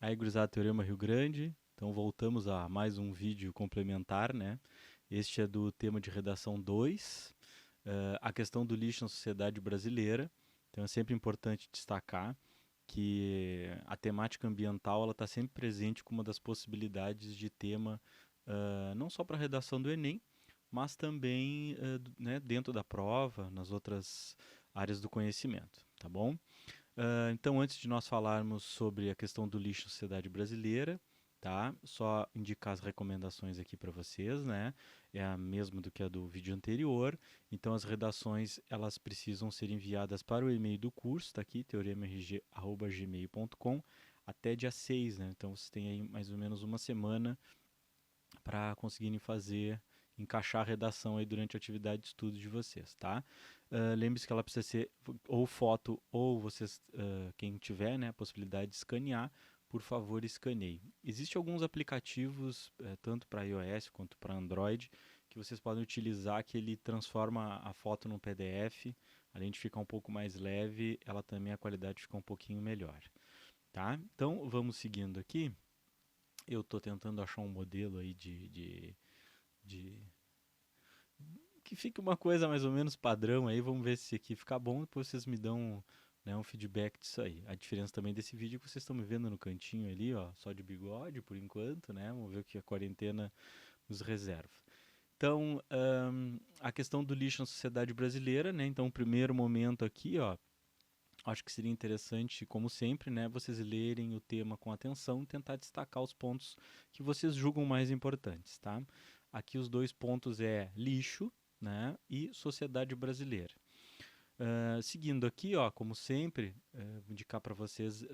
Aí, gurizada, Teorema Rio Grande. Então, voltamos a mais um vídeo complementar, né? Este é do tema de redação 2, a questão do lixo na sociedade brasileira. Então, é sempre importante destacar que a temática ambiental ela está sempre presente como uma das possibilidades de tema, não só para a redação do Enem, mas também né, dentro da prova, nas outras áreas do conhecimento, tá bom? Então, antes de nós falarmos sobre a questão do lixo na sociedade brasileira, tá? Só indicar as recomendações aqui para vocês, né? É a mesma do que a do vídeo anterior. Então, as redações elas precisam ser enviadas para o e-mail do curso, tá aqui, teoremrg@gmail.com, até dia 6, né? Então, vocês têm aí mais ou menos uma semana para conseguirem encaixar a redação aí durante a atividade de estudo de vocês, tá? Lembre-se que ela precisa ser ou foto ou vocês, quem tiver, né, a possibilidade de escanear, por favor, escaneie. Existem alguns aplicativos, tanto para iOS quanto para Android, que vocês podem utilizar que ele transforma a foto num PDF, além de ficar um pouco mais leve, ela também a qualidade fica um pouquinho melhor, tá? Então, vamos seguindo aqui. Eu estou tentando achar um modelo aí de que fique uma coisa mais ou menos padrão aí. Vamos ver se esse aqui ficar bom. Depois vocês me dão, né, um feedback disso aí. A diferença também desse vídeo é que vocês estão me vendo no cantinho ali, ó, só de bigode por enquanto, né? Vamos ver o que a quarentena nos reserva. Então, a questão do lixo na sociedade brasileira, né? Então, o primeiro momento aqui, ó, acho que seria interessante, como sempre, né, vocês lerem o tema com atenção e tentar destacar os pontos que vocês julgam mais importantes, tá? Aqui os dois pontos é lixo, né, e sociedade brasileira. Seguindo aqui, ó, como sempre, vou indicar para vocês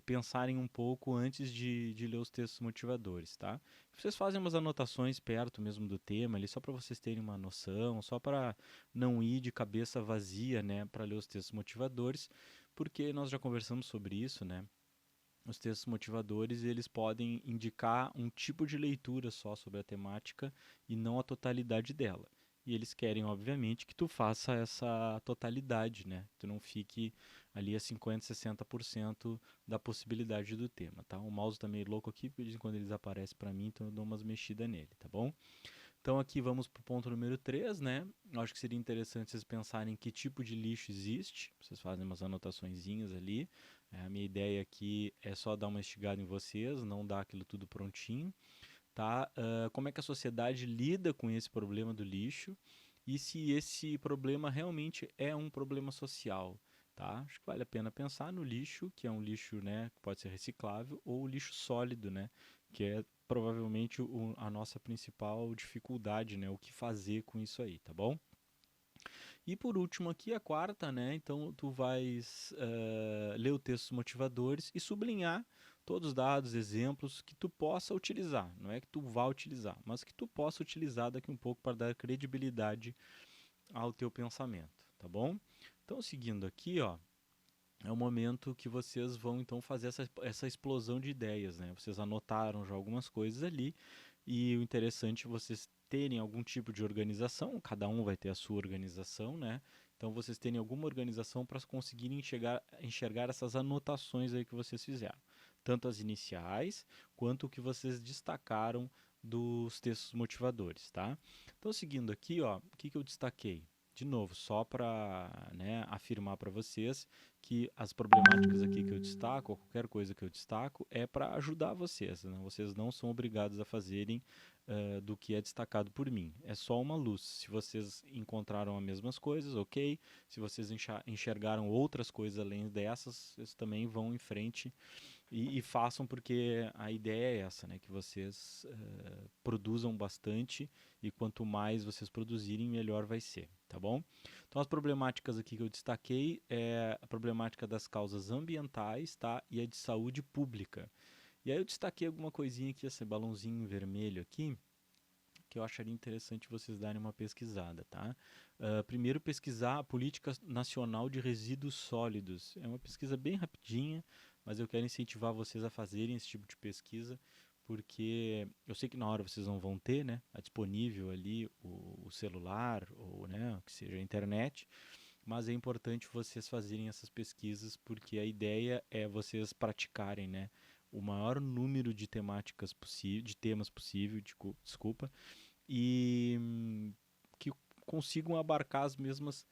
pensarem um pouco antes de ler os textos motivadores, tá? Vocês fazem umas anotações perto mesmo do tema, ali, só para vocês terem uma noção, só para não ir de cabeça vazia, né, para ler os textos motivadores, porque nós já conversamos sobre isso, né? Os textos motivadores eles podem indicar um tipo de leitura só sobre a temática e não a totalidade dela. E eles querem, obviamente, que tu faça essa totalidade, né? Que tu não fique ali a 50, 60% da possibilidade do tema, tá? O mouse tá meio louco aqui, porque de vez em quando eles aparecem para mim, então eu dou umas mexidas nele, tá bom? Então aqui vamos para o ponto número 3, né? Eu acho que seria interessante vocês pensarem que tipo de lixo existe. Vocês fazem umas anotaçõezinhas ali. A minha ideia aqui é só dar uma instigada em vocês, não dar aquilo tudo prontinho, tá? Como é que a sociedade lida com esse problema do lixo e se esse problema realmente é um problema social, tá? Acho que vale a pena pensar no lixo, que é um lixo, né, que pode ser reciclável, ou o lixo sólido, né, que é provavelmente a nossa principal dificuldade, né, o que fazer com isso aí, tá bom? E por último aqui, a quarta, né? Então tu vais ler os textos motivadores e sublinhar todos os dados, exemplos que tu possa utilizar. Não é que tu vá utilizar, mas que tu possa utilizar daqui um pouco para dar credibilidade ao teu pensamento, tá bom? Então seguindo aqui, ó, é o momento que vocês vão então fazer essa explosão de ideias, né? Vocês anotaram já algumas coisas ali e o interessante é vocês terem algum tipo de organização, cada um vai ter a sua organização, né? Então vocês terem alguma organização para conseguirem enxergar essas anotações aí que vocês fizeram, tanto as iniciais quanto o que vocês destacaram dos textos motivadores, tá? Então seguindo aqui, ó, o que eu destaquei? De novo, só para, né, afirmar para vocês que as problemáticas aqui que eu destaco, ou qualquer coisa que eu destaco, é para ajudar vocês. Né? Vocês não são obrigados a fazerem do que é destacado por mim. É só uma luz. Se vocês encontraram as mesmas coisas, ok. Se vocês enxergaram outras coisas além dessas, vocês também vão em frente e façam, porque a ideia é essa, né? Que vocês produzam bastante e quanto mais vocês produzirem, melhor vai ser, tá bom? Então as problemáticas aqui que eu destaquei é a problemática das causas ambientais, tá? E a de saúde pública. E aí eu destaquei alguma coisinha aqui, esse balãozinho vermelho aqui, que eu acharia interessante vocês darem uma pesquisada, tá? Primeiro, pesquisar a Política Nacional de Resíduos Sólidos. É uma pesquisa bem rapidinha, mas eu quero incentivar vocês a fazerem esse tipo de pesquisa, porque eu sei que na hora vocês não vão ter, né, disponível ali o celular ou, né, que seja a internet, mas é importante vocês fazerem essas pesquisas porque a ideia é vocês praticarem, né, o maior número de temáticas possível, de temas possível, desculpa, e que consigam abarcar as mesmas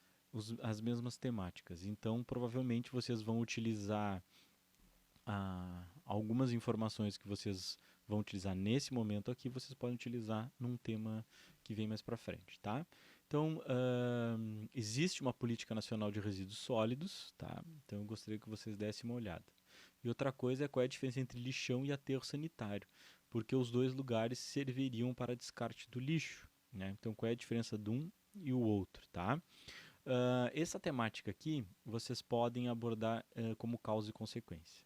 temáticas. Então, provavelmente vocês vão utilizar algumas informações que vocês vão utilizar nesse momento aqui, vocês podem utilizar num tema que vem mais para frente, tá? Então, existe uma política nacional de resíduos sólidos, tá? Então, eu gostaria que vocês dessem uma olhada. E outra coisa é qual é a diferença entre lixão e aterro sanitário, porque os dois lugares serviriam para descarte do lixo, né? Então, qual é a diferença de um e o outro, tá? Essa temática aqui, vocês podem abordar como causa e consequência.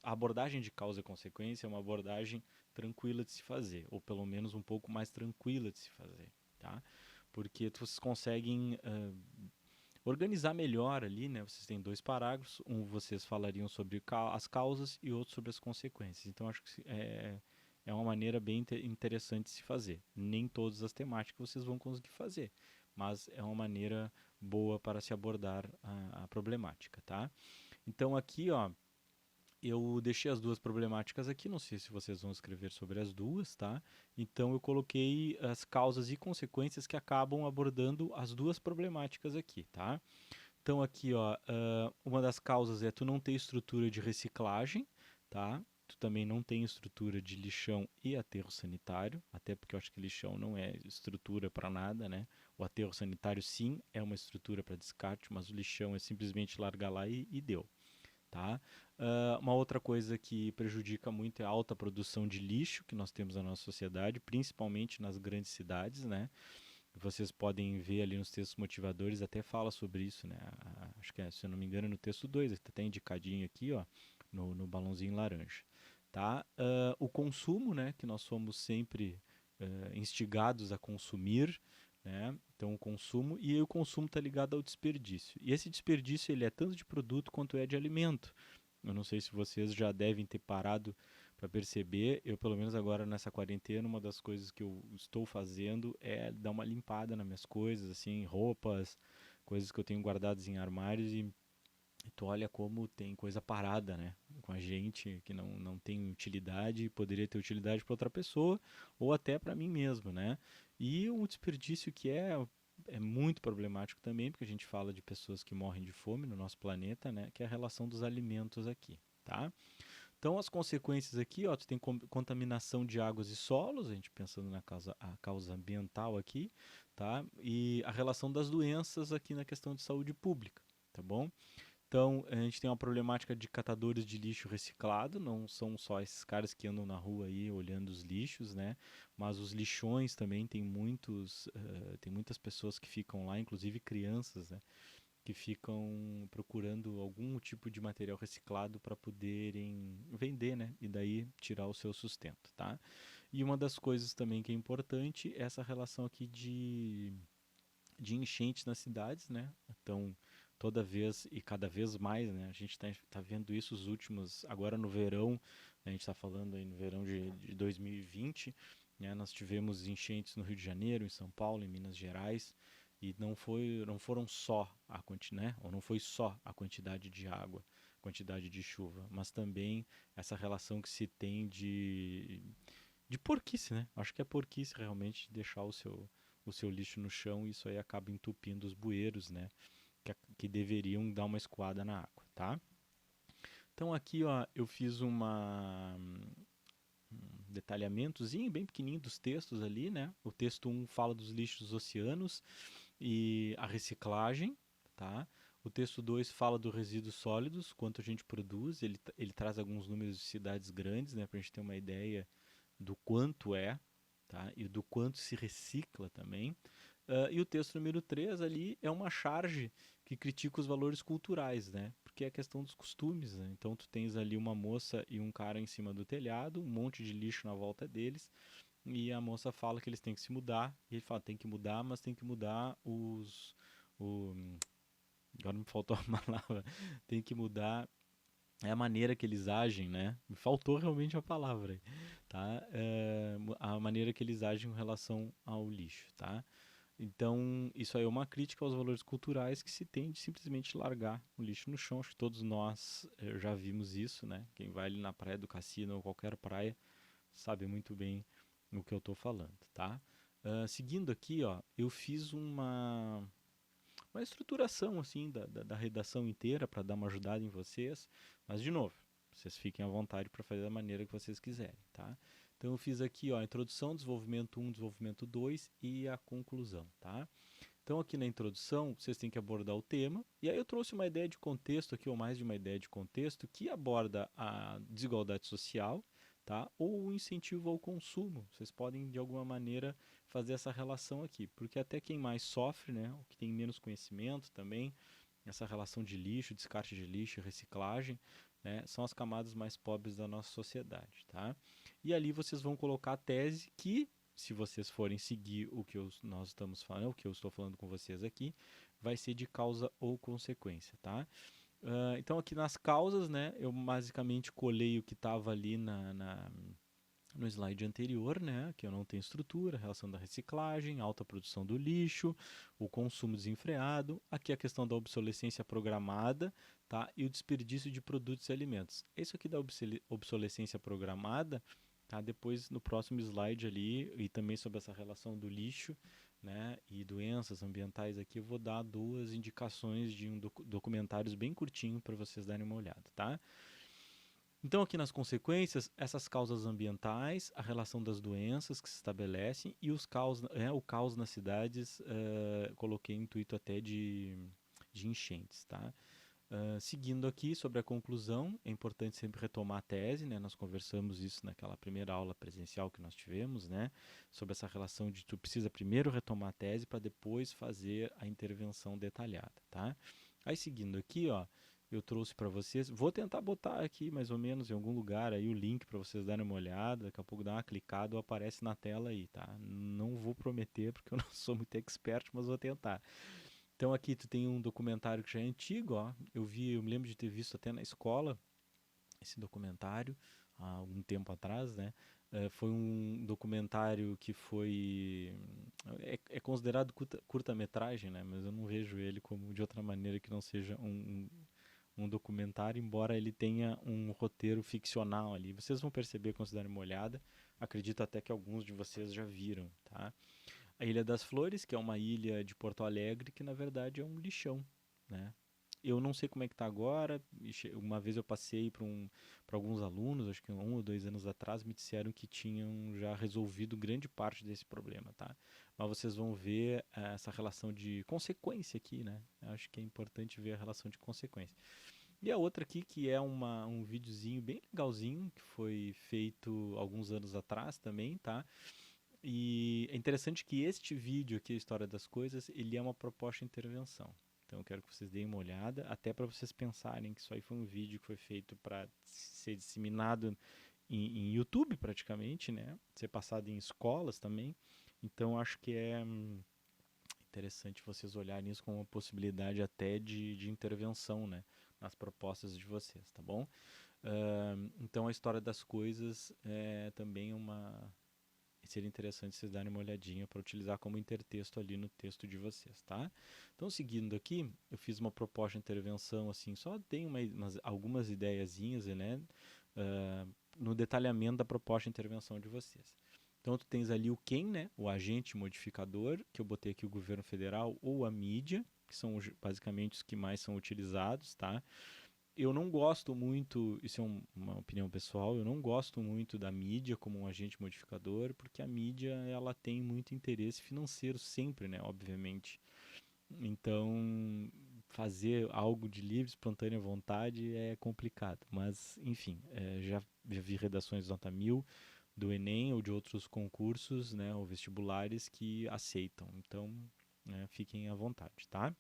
A abordagem de causa e consequência é uma abordagem tranquila de se fazer, ou pelo menos um pouco mais tranquila de se fazer, tá? Porque vocês conseguem organizar melhor ali, né? Vocês têm 2 parágrafos, vocês falariam sobre as causas e outro sobre as consequências. Então, acho que é uma maneira bem interessante de se fazer. Nem todas as temáticas vocês vão conseguir fazer, mas é uma maneira boa para se abordar a problemática, tá? Então aqui, ó, eu deixei as 2 problemáticas aqui, não sei se vocês vão escrever sobre as 2, tá? Então eu coloquei as causas e consequências que acabam abordando as 2 problemáticas aqui, tá? Então aqui, ó, uma das causas é tu não ter estrutura de reciclagem, tá? Tu também não tem estrutura de lixão e aterro sanitário, até porque eu acho que lixão não é estrutura para nada, né? O aterro sanitário sim é uma estrutura para descarte, mas o lixão é simplesmente largar lá e deu, tá? Uma outra coisa que prejudica muito é a alta produção de lixo que nós temos na nossa sociedade, principalmente nas grandes cidades, né? Vocês podem ver ali nos textos motivadores, até fala sobre isso, né? Acho que se eu não me engano, no texto 2, está até indicadinho aqui, ó, no balãozinho laranja. Tá? O consumo, né? Que nós somos sempre instigados a consumir, né? Então, o consumo, e aí o consumo está ligado ao desperdício. E esse desperdício ele é tanto de produto quanto é de alimento. Eu não sei se vocês já devem ter parado para perceber. Eu, pelo menos agora nessa quarentena, uma das coisas que eu estou fazendo é dar uma limpada nas minhas coisas, assim, roupas, coisas que eu tenho guardadas em armários e tu olha como tem coisa parada, né? Com a gente que não tem utilidade, poderia ter utilidade para outra pessoa ou até para mim mesmo, né? E um desperdício que é muito problemático também, porque a gente fala de pessoas que morrem de fome no nosso planeta, né? Que é a relação dos alimentos aqui, tá? Então, as consequências aqui, ó, tu tem contaminação de águas e solos, a gente pensando a causa ambiental aqui, tá? E a relação das doenças aqui na questão de saúde pública, tá bom? Então, a gente tem uma problemática de catadores de lixo reciclado, não são só esses caras que andam na rua aí olhando os lixos, né? Mas os lixões também tem muitas pessoas que ficam lá, inclusive crianças, né? Que ficam procurando algum tipo de material reciclado para poderem vender, né? E daí tirar o seu sustento, tá? E uma das coisas também que é importante é essa relação aqui de enchentes nas cidades, né? Então, toda vez e cada vez mais, né? A gente está vendo isso agora no verão, né? A gente está falando aí no verão de 2020, né? Nós tivemos enchentes no Rio de Janeiro, em São Paulo, em Minas Gerais, e não foram só né? Ou não foi só a quantidade de água, quantidade de chuva, mas também essa relação que se tem de porquice, né? Acho que é porquice realmente deixar o seu lixo no chão e isso aí acaba entupindo os bueiros, né? Que deveriam dar uma escoada na água, tá? Então aqui, ó, eu fiz um detalhamentozinho bem pequenininho dos textos ali, né? O texto 1 fala dos lixos dos oceanos e a reciclagem, tá? O texto 2 fala dos resíduos sólidos, quanto a gente produz, ele traz alguns números de cidades grandes, né, para a gente ter uma ideia do quanto é, tá? E do quanto se recicla também. E o texto número 3 ali é uma charge que critica os valores culturais, né? Porque é a questão dos costumes, né? Então tu tens ali uma moça e um cara em cima do telhado, um monte de lixo na volta deles, e a moça fala que eles têm que se mudar, e ele fala, tem que mudar, mas tem que mudar o, agora me faltou a palavra, tem que mudar a maneira que eles agem, né? Me faltou realmente a palavra aí, tá? A maneira que eles agem em relação ao lixo, tá? Então, isso aí é uma crítica aos valores culturais que se tem de simplesmente largar o lixo no chão. Acho que todos nós já vimos isso, né? Quem vai ali na praia do Cassino ou qualquer praia sabe muito bem o que eu estou falando, tá? Seguindo aqui, ó, eu fiz uma estruturação assim da redação inteira para dar uma ajudada em vocês, mas de novo, vocês fiquem à vontade para fazer da maneira que vocês quiserem, tá? Então eu fiz aqui, ó, a introdução, desenvolvimento 1, desenvolvimento 2 e a conclusão, tá? Então aqui na introdução, vocês têm que abordar o tema, e aí eu trouxe uma ideia de contexto aqui, ou mais de uma ideia de contexto, que aborda a desigualdade social, tá? Ou o incentivo ao consumo. Vocês podem, de alguma maneira, fazer essa relação aqui, porque até quem mais sofre, né, o que tem menos conhecimento também, essa relação de lixo, descarte de lixo, reciclagem, né, são as camadas mais pobres da nossa sociedade, tá? E ali vocês vão colocar a tese que, se vocês forem seguir o que nós estamos falando, o que eu estou falando com vocês aqui, vai ser de causa ou consequência, tá? Então aqui nas causas, né, eu basicamente colei o que estava ali no slide anterior, né, que eu não tenho estrutura, relação da reciclagem, alta produção do lixo, o consumo desenfreado, aqui a questão da obsolescência programada, tá, e o desperdício de produtos e alimentos. Isso aqui da obsolescência programada, tá, depois no próximo slide ali, e também sobre essa relação do lixo, né, e doenças ambientais aqui, eu vou dar duas indicações de documentários bem curtinho para vocês darem uma olhada, tá? Então, aqui nas consequências, essas causas ambientais, a relação das doenças que se estabelecem e o caos nas cidades, coloquei intuito até de enchentes. Tá? Seguindo aqui sobre a conclusão, é importante sempre retomar a tese, né? Nós conversamos isso naquela primeira aula presencial que nós tivemos, né? Sobre essa relação de tu precisa primeiro retomar a tese para depois fazer a intervenção detalhada. Tá? Aí, seguindo aqui, ó, eu trouxe para vocês. Vou tentar botar aqui mais ou menos em algum lugar aí o link para vocês darem uma olhada. Daqui a pouco dá uma clicada ou aparece na tela aí, tá? Não vou prometer porque eu não sou muito expert, mas vou tentar. Então aqui tu tem um documentário que já é antigo, ó. Eu me lembro de ter visto até na escola esse documentário há algum tempo atrás, né? Foi um documentário que foi é considerado curta-metragem, né? Mas eu não vejo ele como de outra maneira que não seja um documentário, embora ele tenha um roteiro ficcional ali. Vocês vão perceber quando vocês derem uma olhada. Acredito até que alguns de vocês já viram, tá? A Ilha das Flores, que é uma ilha de Porto Alegre, que na verdade é um lixão, né? Eu não sei como é que está agora. Uma vez eu passei para alguns alunos, acho que 1 ou 2 anos atrás, me disseram que tinham já resolvido grande parte desse problema, tá? Mas vocês vão ver essa relação de consequência aqui, né? Eu acho que é importante ver a relação de consequência. E a outra aqui, que é um videozinho bem legalzinho, que foi feito alguns anos atrás também, tá? E é interessante que este vídeo aqui, a História das Coisas, ele é uma proposta de intervenção. Então eu quero que vocês deem uma olhada, até para vocês pensarem que isso aí foi um vídeo que foi feito para ser disseminado em YouTube praticamente, né? Ser passado em escolas também. Então acho que é interessante vocês olharem isso como uma possibilidade até de intervenção, né? Nas propostas de vocês, tá bom? Então a História das Coisas é também seria interessante vocês darem uma olhadinha para utilizar como intertexto ali no texto de vocês, tá? Então, seguindo aqui, eu fiz uma proposta de intervenção, assim, só dei algumas ideiazinhas, né, no detalhamento da proposta de intervenção de vocês. Então, tu tens ali o quem, né, o agente modificador, que eu botei aqui o governo federal ou a mídia, que são basicamente os que mais são utilizados, tá? Eu não gosto muito, isso é uma opinião pessoal, eu não gosto muito da mídia como um agente modificador, porque a mídia ela tem muito interesse financeiro sempre, né, obviamente. Então, fazer algo de livre, espontânea vontade é complicado. Mas, enfim, já vi redações nota 1000 do Enem ou de outros concursos, né, ou vestibulares que aceitam. Então, fiquem à vontade, tá?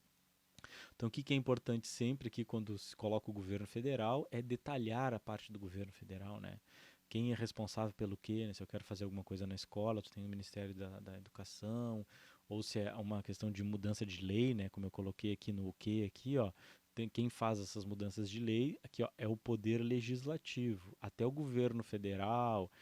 Então, o que é importante sempre aqui quando se coloca o governo federal é detalhar a parte do governo federal, né? Quem é responsável pelo quê, né? Se eu quero fazer alguma coisa na escola, tu tem o Ministério da Educação, ou se é uma questão de mudança de lei, né? Como eu coloquei aqui no que aqui, ó, quem faz essas mudanças de lei aqui, ó, é o Poder Legislativo. Até o governo federal,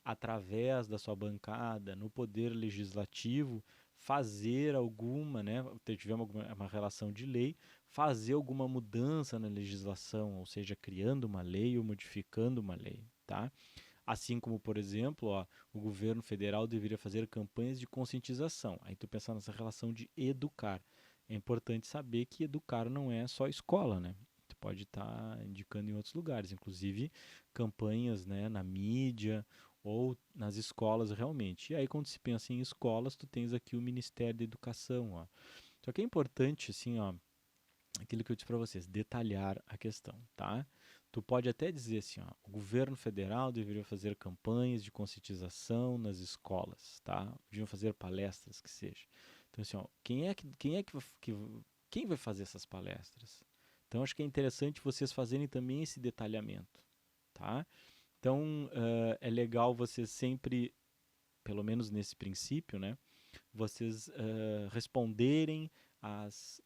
através da sua bancada no Poder Legislativo, fazer alguma, né, tivemos uma relação de lei, fazer alguma mudança na legislação, ou seja, criando uma lei ou modificando uma lei, tá? Assim como, por exemplo, ó, o governo federal deveria fazer campanhas de conscientização. Aí tu pensar nessa relação de educar. É importante saber que educar não é só escola, né? Tu pode estar indicando em outros lugares, inclusive campanhas, né, na mídia ou nas escolas realmente. E aí quando se pensa em escolas, tu tens aqui o Ministério da Educação, ó. Só que é importante, assim, ó, aquilo que eu disse para vocês, detalhar a questão, tá? Tu pode até dizer assim, ó, o governo federal deveria fazer campanhas de conscientização nas escolas, tá? Deviam fazer palestras, que seja. Então assim, ó, quem vai fazer essas palestras? Então acho que é interessante vocês fazerem também esse detalhamento, tá? Então é legal vocês sempre, pelo menos nesse princípio, né? Vocês responderem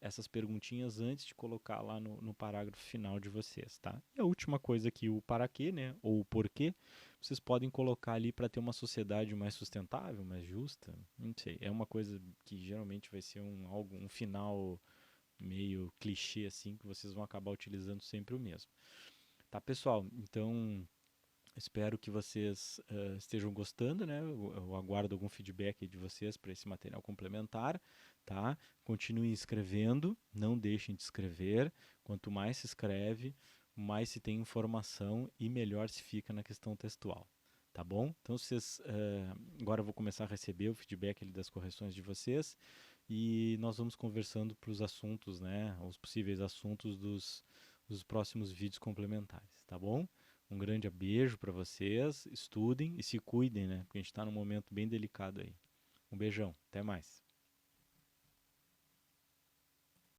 essas perguntinhas antes de colocar lá no parágrafo final de vocês, tá? E a última coisa aqui, o para quê, né? Ou o porquê, vocês podem colocar ali para ter uma sociedade mais sustentável, mais justa. Não sei, é uma coisa que geralmente vai ser um final meio clichê assim, que vocês vão acabar utilizando sempre o mesmo. Tá, pessoal? Então, espero que vocês estejam gostando, né? Eu aguardo algum feedback de vocês para esse material complementar, tá? Continuem escrevendo, não deixem de escrever. Quanto mais se escreve, mais se tem informação e melhor se fica na questão textual, tá bom? Então, vocês, agora eu vou começar a receber o feedback ali das correções de vocês e nós vamos conversando para os assuntos, né? Os possíveis assuntos dos próximos vídeos complementares, tá bom? Um grande beijo para vocês, estudem e se cuidem, né? Porque a gente está num momento bem delicado aí. Um beijão, até mais.